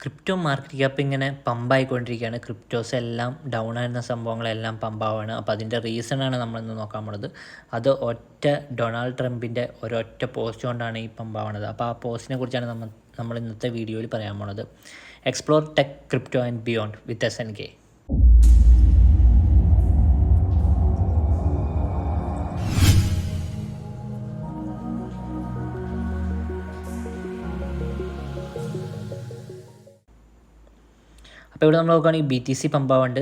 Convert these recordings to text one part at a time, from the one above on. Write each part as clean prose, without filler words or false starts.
Crypto market cap ഇങ്ങനെ പമ്പായിക്കൊണ്ടിരിക്കുകയാണ്. Cryptos എല്ലാം down ആയിരുന്ന സംഭവങ്ങളെല്ലാം പമ്പാവാണ്. അപ്പോൾ അതിൻ്റെ റീസണാണ് നമ്മളിന്ന് നോക്കാൻ പോണത്. അത് ഒറ്റ ഡൊണാൾഡ് ട്രംപിൻ്റെ ഒരൊറ്റ പോസ്റ്റ് കൊണ്ടാണ് ഈ പമ്പാവണത്. അപ്പോൾ ആ പോസ്റ്റിനെ കുറിച്ചാണ് നമ്മൾ ഇന്നത്തെ വീഡിയോയിൽ പറയാൻ പോണത്. Explore tech, crypto and beyond with SNK. അപ്പോൾ ഇവിടെ നമ്മൾ നോക്കുകയാണെങ്കിൽ BTC പമ്പാവുണ്ട്,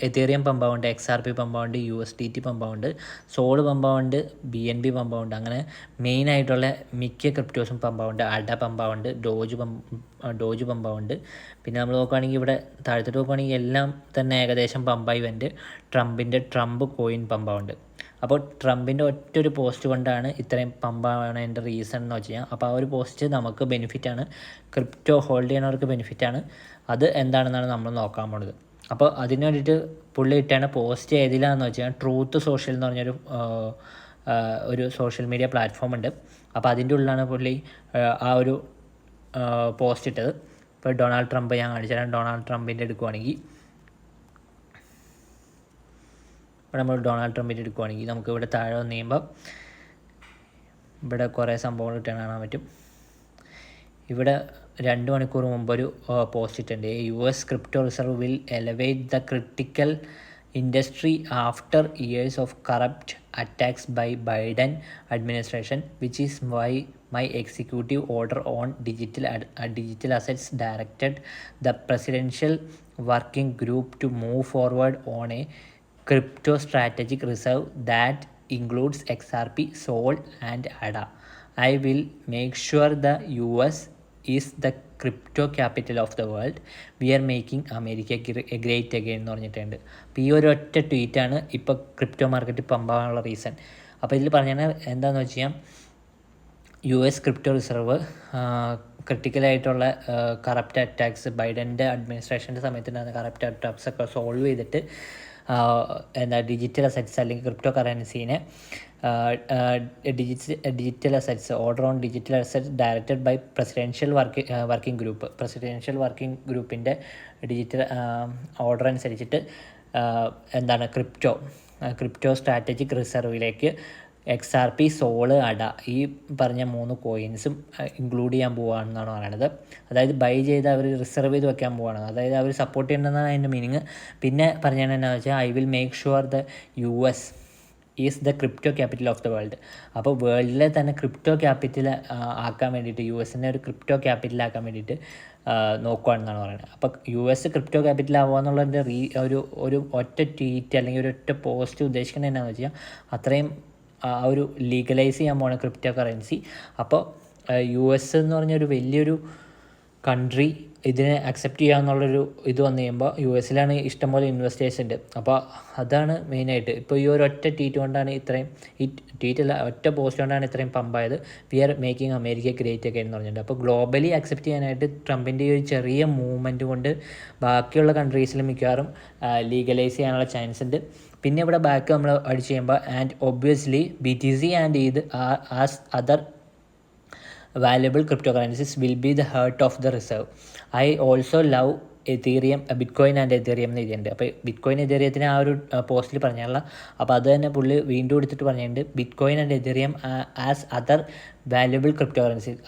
എതേറിയം പമ്പാവുണ്ട്, XRP പമ്പാവുണ്ട്, USDT പമ്പാവുണ്ട്, സോൾ പമ്പാവുണ്ട്, BNB പമ്പാവുണ്ട്. അങ്ങനെ മെയിനായിട്ടുള്ള മിക്ക ക്രിപ്റ്റോസും പമ്പാവുണ്ട്. അഡ പമ്പാവുണ്ട്, ഡോജ് പമ്പാവുണ്ട്. പിന്നെ നമ്മൾ നോക്കുകയാണെങ്കിൽ ഇവിടെ താഴത്തോട്ട് നോക്കുകയാണെങ്കിൽ എല്ലാം തന്നെ ഏകദേശം പമ്പായി വരുന്നുണ്ട്. ട്രംപ് കോയിൻ പമ്പാവുണ്ട്. അപ്പോൾ ട്രംപിൻ്റെ ഒറ്റൊരു പോസ്റ്റ് കൊണ്ടാണ് ഇത്രയും പമ്പാവണതിൻ്റെ റീസൺ എന്ന് വെച്ച് കഴിഞ്ഞാൽ, അപ്പോൾ ആ ഒരു പോസ്റ്റ് നമുക്ക് ബെനിഫിറ്റാണ്, ക്രിപ്റ്റോ ഹോൾഡ് ചെയ്യുന്നവർക്ക് ബെനിഫിറ്റാണ്. അത് എന്താണെന്നാണ് നമ്മൾ നോക്കാൻ പോകുന്നത്. അപ്പോൾ അതിന് വേണ്ടിയിട്ട് പുള്ളി ഇട്ടാണ് പോസ്റ്റ് ഏതിലാണെന്ന് വെച്ച് കഴിഞ്ഞാൽ ട്രൂത്ത് സോഷ്യൽ എന്ന് പറഞ്ഞൊരു ഒരു സോഷ്യൽ മീഡിയ പ്ലാറ്റ്ഫോം ഉണ്ട്. അപ്പോൾ അതിൻ്റെ ഉള്ളിലാണ് പുള്ളി ആ ഒരു പോസ്റ്റ് ഇട്ടത്. ഇപ്പോൾ ഡൊണാൾഡ് ട്രംപ് ഞാൻ കാണിച്ചുതരാം. ഡൊണാൾഡ് ട്രംപിൻ്റെ എടുക്കുവാണെങ്കിൽ ഇപ്പോൾ നമ്മൾ ഡൊണാൾഡ് ട്രംപിൻ്റെ എടുക്കുവാണെങ്കിൽ നമുക്ക് ഇവിടെ താഴെ വന്ന് കഴിയുമ്പോൾ ഇവിടെ കുറേ സംഭവങ്ങൾ ഇട്ടാണ് കാണാൻ പറ്റും. ഇവിടെ 2 മണിക്കൂർ മുമ്പൊരു പോസ്റ്റ് ഇട്ടുണ്ട്. US crypto reserve will elevate the critical industry after years of corrupt attacks by Biden administration which is why my executive order on digital assets directed the presidential working group to move forward on a crypto strategic reserve that includes XRP, SOL and ADA. I will make sure the US is the crypto capital of the world. We are making America great again എന്ന് പറഞ്ഞിട്ടുണ്ട്. അപ്പോൾ ഈ ഒരു ഒറ്റ ട്വീറ്റാണ് ഇപ്പോൾ crypto market പമ്പാവാനുള്ള reason. അപ്പോൾ ഇതിൽ പറഞ്ഞാൽ എന്താണെന്ന് വെച്ച് കഴിഞ്ഞാൽ US ക്രിപ്റ്റോ റിസർവ് ക്രിട്ടിക്കലായിട്ടുള്ള കറപ്റ്റ് അറ്റാക്സ് ബൈഡൻ്റെ അഡ്മിനിസ്ട്രേഷൻ്റെ സമയത്തുണ്ടാകുന്ന കറപ്റ്റ് അറ്റാക്സ് ഒക്കെ സോൾവ് ചെയ്തിട്ട് ഡിജിറ്റൽ അസറ്റ്സ് അല്ലെങ്കിൽ ക്രിപ്റ്റോ കറൻസീനെ digital assets order on digital assets directed by presidential working ഗ്രൂപ്പിൻ്റെ ഡിജിറ്റൽ ഓർഡർ അനുസരിച്ചിട്ട് ക്രിപ്റ്റോ സ്ട്രാറ്റജിക് റിസർവിലേക്ക് XRP, സോള്, അഡ ഈ പറഞ്ഞ 3 കോയിൻസും ഇൻക്ലൂഡ് ചെയ്യാൻ പോവുകയാണെന്നാണ് പറയുന്നത്. അതായത് ബൈ ചെയ്ത് അവർ റിസർവ് ചെയ്ത് വെക്കാൻ പോവുകയാണ്, അതായത് അവർ സപ്പോർട്ട് ചെയ്യണമെന്നാണ് അതിൻ്റെ മീനിങ്. പിന്നെ പറഞ്ഞാൽ എന്താണെന്ന് വെച്ചാൽ I will make sure the US is the crypto capital of the world. അപ്പോൾ വേൾഡിലെ തന്നെ ക്രിപ്റ്റോ ക്യാപിറ്റൽ ആക്കാൻ വേണ്ടിയിട്ട് USനെ ഒരു ക്രിപ്റ്റോ ക്യാപിറ്റൽ ആക്കാൻ വേണ്ടിയിട്ട് നോക്കുകയാണെന്നാണ് പറയുന്നത്. അപ്പോൾ US ക്രിപ്റ്റോ ക്യാപിറ്റൽ ആവുക എന്നുള്ളതിൻ്റെ ഒരു ഒറ്റ ട്വീറ്റ് അല്ലെങ്കിൽ ഒരു ഒറ്റ പോസ്റ്റ് ഉദ്ദേശിക്കുന്നത് എന്നാന്ന് വെച്ചാൽ അത്രയും ആ ഒരു ലീഗലൈസ് ചെയ്യാൻ പോകണ ക്രിപ്റ്റോ കറൻസി. അപ്പോൾ US എന്ന് പറഞ്ഞൊരു വലിയൊരു കൺട്രി ഇതിനെ അക്സെപ്റ്റ് ചെയ്യാമെന്നുള്ളൊരു ഇത് വന്നു കഴിയുമ്പോൾ USലാണ് ഇഷ്ടംപോലെ ഇൻവെസ്റ്റേഴ്സ് ഉണ്ട്. അപ്പോൾ അതാണ് മെയിനായിട്ട്. ഇപ്പോൾ ഈ ഒരു ഒറ്റ ട്വീറ്റ് കൊണ്ടാണ് ഒറ്റ പോസ്റ്റ് കൊണ്ടാണ് ഇത്രയും പമ്പായത്. We are making America great ഒക്കെ എന്ന് പറഞ്ഞിട്ടുണ്ട്. അപ്പോൾ ഗ്ലോബലി അക്സെപ്റ്റ് ചെയ്യാനായിട്ട് ട്രംപിൻ്റെ ഈ ഒരു ചെറിയ മൂവ്മെൻറ്റ് കൊണ്ട് ബാക്കിയുള്ള കൺട്രീസിൽ മിക്കവാറും ലീഗലൈസ് ചെയ്യാനുള്ള ചാൻസ് ഉണ്ട്. പിന്നെ ഇവിടെ ബാക്ക് നമ്മൾ അടിച്ച് ചെയ്യുമ്പോൾ ആൻഡ് ഒബ്വിയസ്ലി BTC ആൻഡ് ഇത് as other valuable cryptocurrencies will be the heart of the reserve. I also love bitcoin and എതേറിയം എന്ന് എഴുതിയിട്ടുണ്ട്. അപ്പോൾ ബിറ്റ്കോയിൻ എതേറിയത്തിന് ആ ഒരു പോസ്റ്റിൽ പറഞ്ഞുള്ള, അപ്പോൾ അത് തന്നെ പുള്ളി വീണ്ടും എടുത്തിട്ട് പറഞ്ഞിട്ടുണ്ട് bitcoin and Ethereum as other valuable crypto currencies.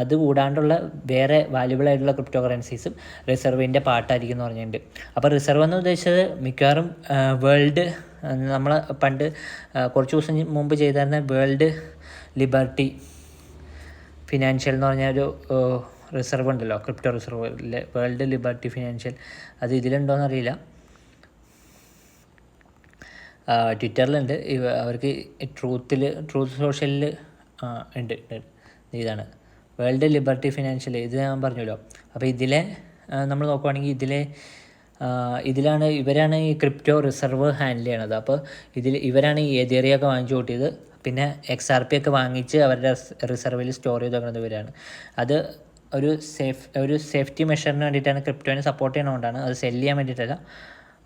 അതുകൂടാണ്ടുള്ള വേറെ വാല്യുബിൾ ആയിട്ടുള്ള ക്രിപ്റ്റോ കറൻസീസും റിസർവിൻ്റെ പാട്ടായിരിക്കും എന്ന് പറഞ്ഞിട്ടുണ്ട്. അപ്പോൾ റിസർവ് എന്ന് ഉദ്ദേശിച്ചത് മിക്കവാറും വേൾഡ് നമ്മൾ പണ്ട് കുറച്ച് ദിവസം മുമ്പ് ചെയ്തിരുന്ന വേൾഡ് ലിബർട്ടി ഫിനാൻഷ്യൽ എന്ന് പറഞ്ഞൊരു റിസർവ് ഉണ്ടല്ലോ, crypto reserve, world liberty financial. അത് ഇതിലുണ്ടോയെന്ന് അറിയില്ല, ട്വിറ്ററിലുണ്ട്. അവർക്ക് ട്രൂത്ത് സോഷ്യലിൽ ഉണ്ട്. ഇതാണ് വേൾഡ് ലിബർട്ടി ഫിനാൻഷ്യൽ, ഇത് ഞാൻ പറഞ്ഞല്ലോ. അപ്പോൾ ഇതിലെ നമ്മൾ നോക്കുവാണെങ്കിൽ ഇവരാണ് ഈ ക്രിപ്റ്റോ റിസർവ് ഹാൻഡിൽ ചെയ്യണത്. അപ്പോൾ ഇവരാണ് ഈ എതേറിയൊക്കെ വാങ്ങിച്ചു കൂട്ടിയത്. പിന്നെ XRP ഒക്കെ വാങ്ങിച്ച് അവരുടെ റിസർവിൽ സ്റ്റോർ ചെയ്ത് വെക്കുന്നത് ഇവരാണ്. അത് ഒരു സേഫ്റ്റി മെഷറിന് വേണ്ടിയിട്ടാണ്, ക്രിപ്റ്റോനെ സപ്പോർട്ട് ചെയ്യണതുകൊണ്ടാണ്, അത് സെല്ല് ചെയ്യാൻ വേണ്ടിയിട്ടല്ല.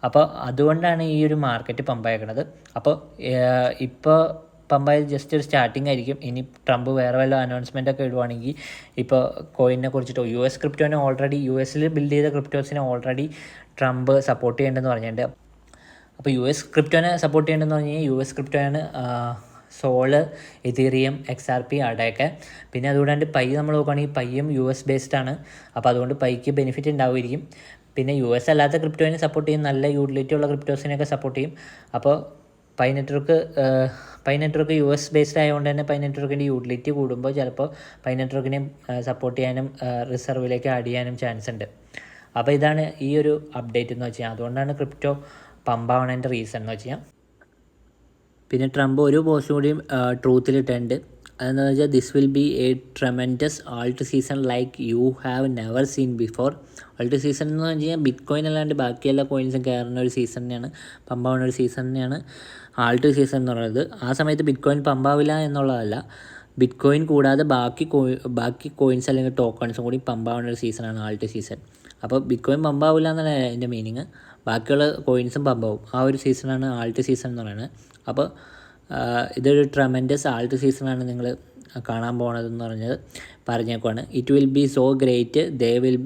അപ്പോൾ അതുകൊണ്ടാണ് ഈ ഒരു മാർക്കറ്റ് പമ്പായേക്കണത്. അപ്പോൾ ഇപ്പോൾ പമ്പായത് ജസ്റ്റ് ഒരു സ്റ്റാർട്ടിംഗ് ആയിരിക്കും. ഇനി ട്രംപ് വേറെ വല്ല അനൗൺസ്മെൻ്റ് ഒക്കെ ഇടുവാണെങ്കിൽ ഇപ്പോൾ കോയിനെ കുറിച്ചിട്ടോ US ക്രിപ്റ്റോനെ ഓൾറെഡി US ബിൽഡ് ചെയ്ത ക്രിപ്റ്റോസിനെ ഓൾറെഡി ട്രംപ് സപ്പോർട്ട് ചെയ്യേണ്ടതെന്ന് പറഞ്ഞിട്ടുണ്ട്. അപ്പോൾ US ക്രിപ്റ്റോനെ സപ്പോർട്ട് ചെയ്യേണ്ടതെന്ന് പറഞ്ഞു കഴിഞ്ഞാൽ US ക്രിപ്റ്റോയാണ് സോള്, എതീറിയം, XRP, അടയൊക്കെ. പിന്നെ അതുകൂടാണ്ട് പൈ നമ്മൾ നോക്കുകയാണെങ്കിൽ പൈയും US ബേസ്ഡ് ആണ്. അപ്പോൾ അതുകൊണ്ട് പൈക്ക് ബെനിഫിറ്റ് ഉണ്ടാവുമായിരിക്കും. പിന്നെ US അല്ലാത്ത ക്രിപ്റ്റോനെ സപ്പോർട്ട് ചെയ്യും, നല്ല യൂട്ടിലിറ്റി ഉള്ള ക്രിപ്റ്റോസിനെയൊക്കെ സപ്പോർട്ട് ചെയ്യും. അപ്പോൾ പൈ നെറ്റ്വർക്ക് US ബേസ്ഡ് ആയതുകൊണ്ട് തന്നെ പൈ നെറ്റ്വർക്കിൻ്റെ യൂട്ടിലിറ്റി കൂടുമ്പോൾ ചിലപ്പോൾ പൈ നെറ്റ്വർക്കിനെ സപ്പോർട്ട് ചെയ്യാനും റിസർവിലേക്ക് ആഡ് ചെയ്യാനും ചാൻസ് ഉണ്ട്. അപ്പോൾ ഇതാണ് ഈ ഒരു അപ്ഡേറ്റ് എന്ന് വെച്ചാൽ, അതുകൊണ്ടാണ് ക്രിപ്റ്റോ പമ്പാവണതിൻ്റെ റീസൺ എന്ന് വെച്ചാൽ. പിന്നെ ട്രംപ് ഒരു പോസ്റ്റ് കൂടിയും ട്രൂത്തിലിട്ടുണ്ട്. അതെന്താണെന്ന് വെച്ചാൽ this will be A tremendous Alt season like you have never seen before. Alt season എന്ന് വെച്ച് കഴിഞ്ഞാൽ ബിറ്റ് കോയിൻ അല്ലാണ്ട് ബാക്കി എല്ലാ കോയിൻസും കയറുന്ന ഒരു സീസൺ തന്നെയാണ്, പമ്പാവുന്ന ഒരു സീസൺ തന്നെയാണ് ആൾട്ട് സീസൺ എന്ന് പറയുന്നത്. ആ സമയത്ത് ബിറ്റ് കോയിൻ പമ്പാവില്ല എന്നുള്ളതല്ല, ബിറ്റ് കോയിൻ കൂടാതെ ബാക്കി കോയിൻസ് അല്ലെങ്കിൽ ടോക്കൺസും കൂടി പമ്പാവുന്ന ഒരു സീസണാണ് ആൾട്ട് സീസൺ. അപ്പോൾ ബിറ്റ് കോയിൻ പമ്പാവില്ല എന്നാണ് എൻ്റെ മീനിങ്, ബാക്കിയുള്ള കോയിൻസും പമ്പാവും. ആ ഒരു സീസണാണ് ആൾട്ട് സീസൺ എന്ന് പറയുന്നത്. അപ്പോൾ ഇതൊരു ട്രമൻഡസ് ആൾട്ട് സീസണാണ് നിങ്ങൾ കാണാൻ പോകുന്നതെന്ന് പറഞ്ഞേക്കുവാണ്. It will be so great, they will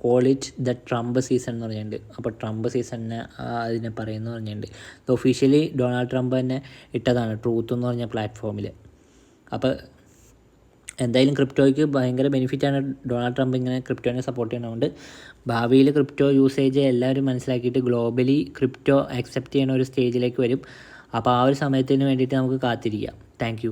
call it the Trump season എന്ന് പറഞ്ഞിട്ടുണ്ട്. അപ്പോൾ ട്രംപ് സീസണിനെ അതിനെ പറയുമെന്ന് പറഞ്ഞിട്ടുണ്ട്. ഇത് ഒഫീഷ്യലി ഡൊണാൾഡ് ട്രംപ് തന്നെ ഇട്ടതാണ് ട്രൂത്ത് എന്ന് പറഞ്ഞ പ്ലാറ്റ്ഫോമിൽ. അപ്പോൾ എന്തായാലും ക്രിപ്റ്റോയ്ക്ക് ഭയങ്കര ബെനിഫിറ്റാണ് ഡൊണാൾഡ് ട്രംപ് ഇങ്ങനെ ക്രിപ്റ്റോനെ സപ്പോർട്ട് ചെയ്യുന്നതുകൊണ്ട്. ഭാവിയിൽ ക്രിപ്റ്റോ യൂസേജ് എല്ലാവരും മനസ്സിലാക്കിയിട്ട് ഗ്ലോബലി ക്രിപ്റ്റോ അക്സെപ്റ്റ് ചെയ്യുന്ന ഒരു സ്റ്റേജിലേക്ക് വരും. അപ്പോൾ ആ ഒരു സമയത്തിന് വേണ്ടിയിട്ട് നമുക്ക് കാത്തിരിക്കാം. Thank you.